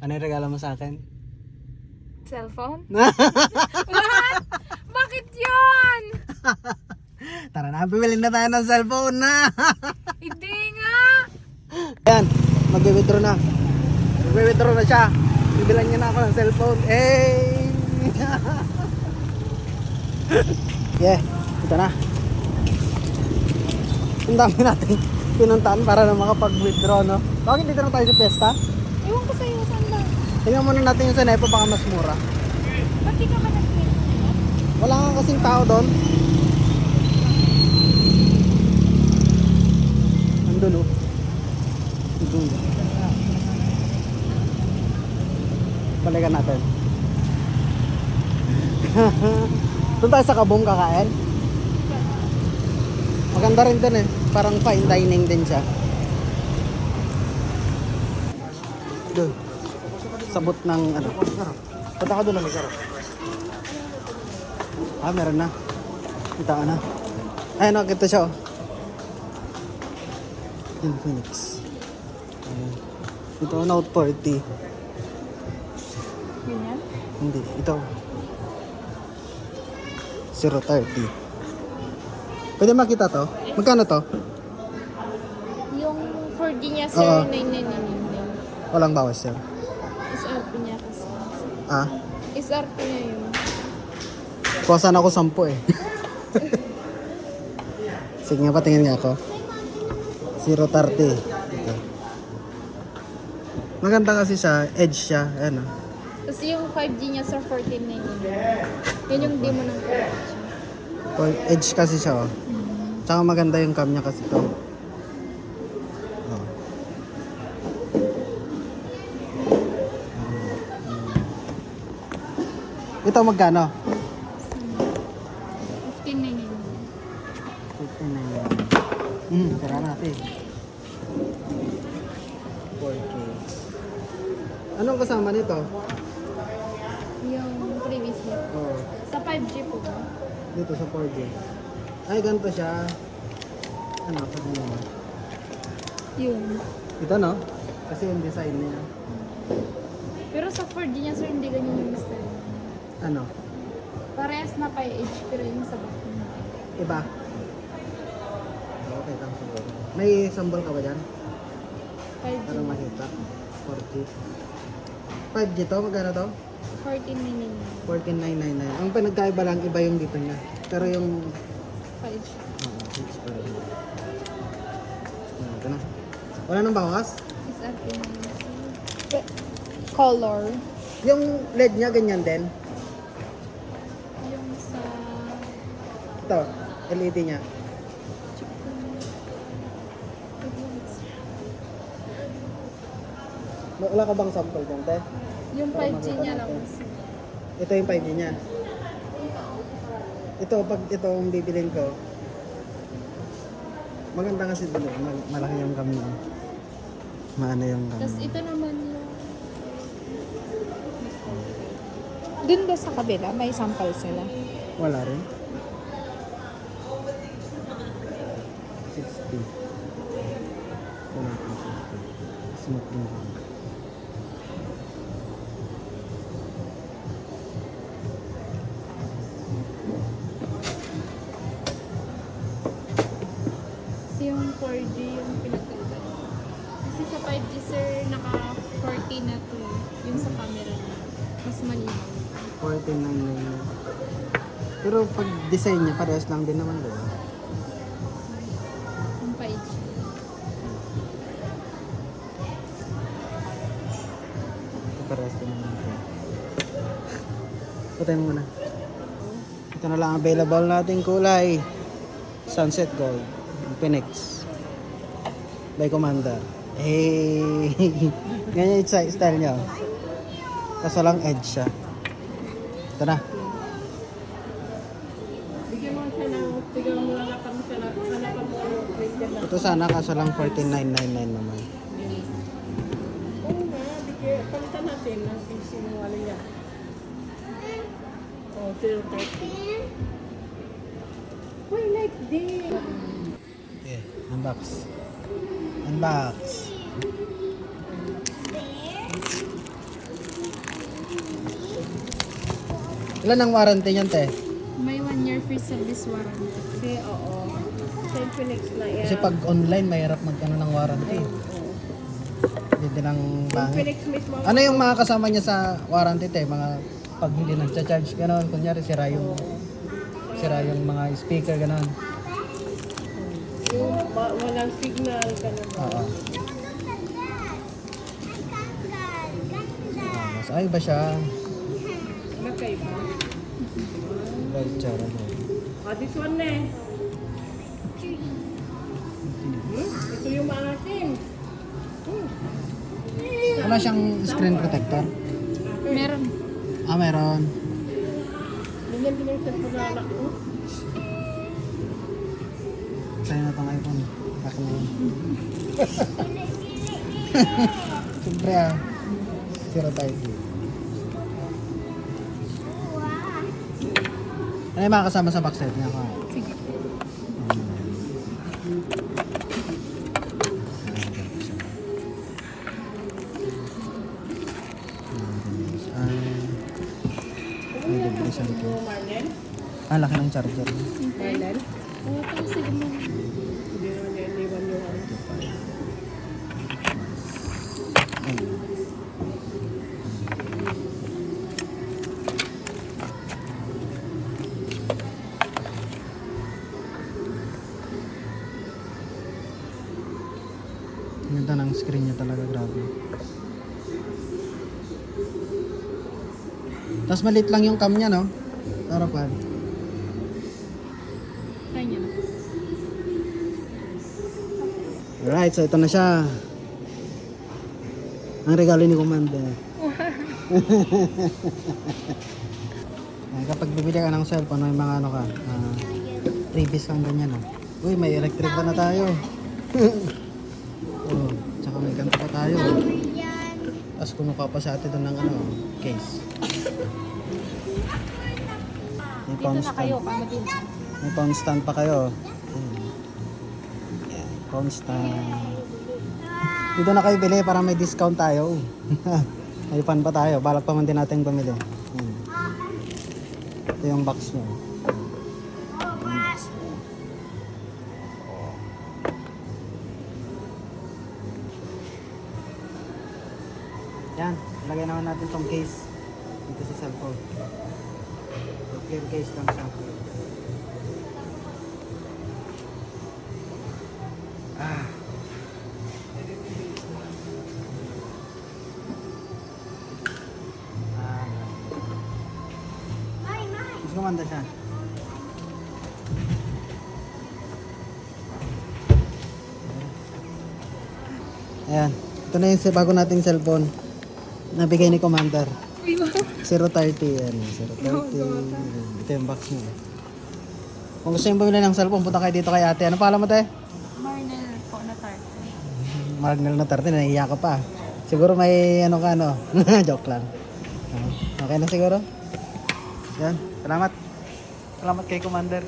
Ano yung regalo mo sa akin? Cellphone? What? Bakit yun? Tara na, bibili na tayo ng cellphone na. Hindi nga. Ayan, magbe-withdraw na. Magbe-withdraw na siya. Bibilan niya na ako ng cellphone. Hey! Yeah, ito na. Ang dami natin pinuntahan para na makapag-withdraw, no? Bakit dito na tayo sa pesta? Ewan ko sa'yo, saan ba? Tingnan muna natin yung Senepo, baka mas mura. Ba't di ka ba nag-click? Wala nga kasing tao doon. Andun, oh. Andun. Balikan natin. Doon tayo sa Kabong kakain. Maganda rin dun eh. Parang fine dining din siya. Doon. Sabot ng ano. Punta ka doon na may sarap. Ah, meron na. Kita ka na. Ay, nakita siya oh. Infinix. Ayan. Ito, Note 40. Yun yan? Hindi, ito. 030. Pwede makita to? Magkano to? Yung 4G niya, sir, Oo. 9999. Walang bawas sir. SRP niya kasi. Ah? SRP niya yun. Kuwasan ako 10 eh. Sige nga, patingin nga ako. 030. Ito. Maganda kasi siya, edge siya. Ayan ah. Tapos yung 5G niya, sir, 1499. Yun yung demo ng 4G. Edge kasi siya oh. Tsaka maganda yung cam niya kasi to. Oh. Ito magkano? 1599. Tara natin. 4K. Anong kasama nito? Yung previous niya. Oh, Sa 5G po ba? dito sa 4K. Ay, ganito siya. Ano, pag mo? Yun. Ito no? Kasi yung design niya. Pero sa 4G niya, sir, hindi ganyan yung style. Ano? Parehas na 5H, pero yung sa back niya. Iba? Okay lang siguro. May sambal ka ba dyan? 5G. Para makita. 4G. 5G to? Magkano to? 1499. 14,999. Ang pinagkaiba lang, iba yung dito niya. Pero yung 5G. H pa rin. Ito na. Wala nang bawas? SRP na yun, sir. Color. Yung LED niya ganyan din. Yung sa... Ito, LED niya. Wala ka bang sample dyan, te? Yung 5G niya lang. sir. Ito yung 5G niya. Ito, pag ito ang bibilin ko, maganda kasi dito. Malaki yung kami. Maano yung kami. Tapos ito naman yung... Dun ba sa kabila, may sample sila? Wala rin. 60. Wala rin 60. Smooth din. Kasi yung 4G yung pinagkaiba. Kasi sa 5G, sir, naka 40 na to. Yung sa camera niya. Mas malinaw. 14,999. Pero pag design niya, parehas lang din naman, diba? Yung 5G. Parehas din naman. Patayin mo muna. Ito na lang available nating kulay. Sunset Gold. Phoenix. By Commander. Hey! Ganyan yung style niya. Kaso lang edge siya. Ito na. Ito sana kaso lang 14,999 naman. Oo nga, palitan natin ng sinungaling niya. Oh, 030. Why like this? Okay, unbox. Unbox. Ilan ang warranty niyan, te? May 1 year free service warranty. Kasi, oo. Sa Infinix na yan. Kasi pag online, mahirap magkano ng warranty. Hindi lang pangit. Infinix mismo. Ano yung mga kasama niya sa warranty, te? Mga pag hindi nagcha-charge, gano'n. Kunyari, sira yung mga speaker, gano'n. Yung walang signal ka na ba? Oo. Mas ay ba siya? Magkaiba. Voucher, ano? This one eh. Ito yung maasim. Wala siyang screen protector? Meron. Ah, meron. Ganyan din yung cellphone na anak ko. Sa'yo na itong iPhone. Akin na yun. Siyempre ah. Zero type. Ano yung mga kasama sa box set niya ko? Sige. May vibration ko. Marlene? Ah, laki ng charger. Marlene? Oo, kasi mo. Hindi naman yan iwan yung ano. Ayun. Ganda ng screen niya talaga, grabe. Tapos maliit lang yung cam niya, no? Harapan. Try niyo na. Alright, so ito na siya. Ang regalo ni Commander. Kapag bibili ka ng cellphone, may mga ano ka, freebies kang ganyan. Uy, may electric pa na tayo. Oh, tsaka may ganito pa tayo. Tapos kumuha pa sa atin doon ng ano, case. May phone Dito na kayo, stand. para din. May phone stand pa kayo. Yan, phone stand. Dito na kayo bili para may discount tayo. May fan pa tayo. Balak pa man din natin bumili. Yan. Ito yung box nyo. Yan, lagay naman natin tong case dito sa cellphone. Clear case lang siya. Ah. Mas gumanda siya. Ayan, ito na yung bago nating cellphone. Nabigay ni Commander. 030 yan. 030. Ito yung box mo. Kung gusto yung bumili ng cellphone, punta kayo dito kay ate. Ano pala mo, te? Marnel po na tarte. Marnel na 30, nahiya ka pa. Siguro may ano ka, no? Joke lang. Okay na siguro? Yan. Salamat. Salamat kay Commander.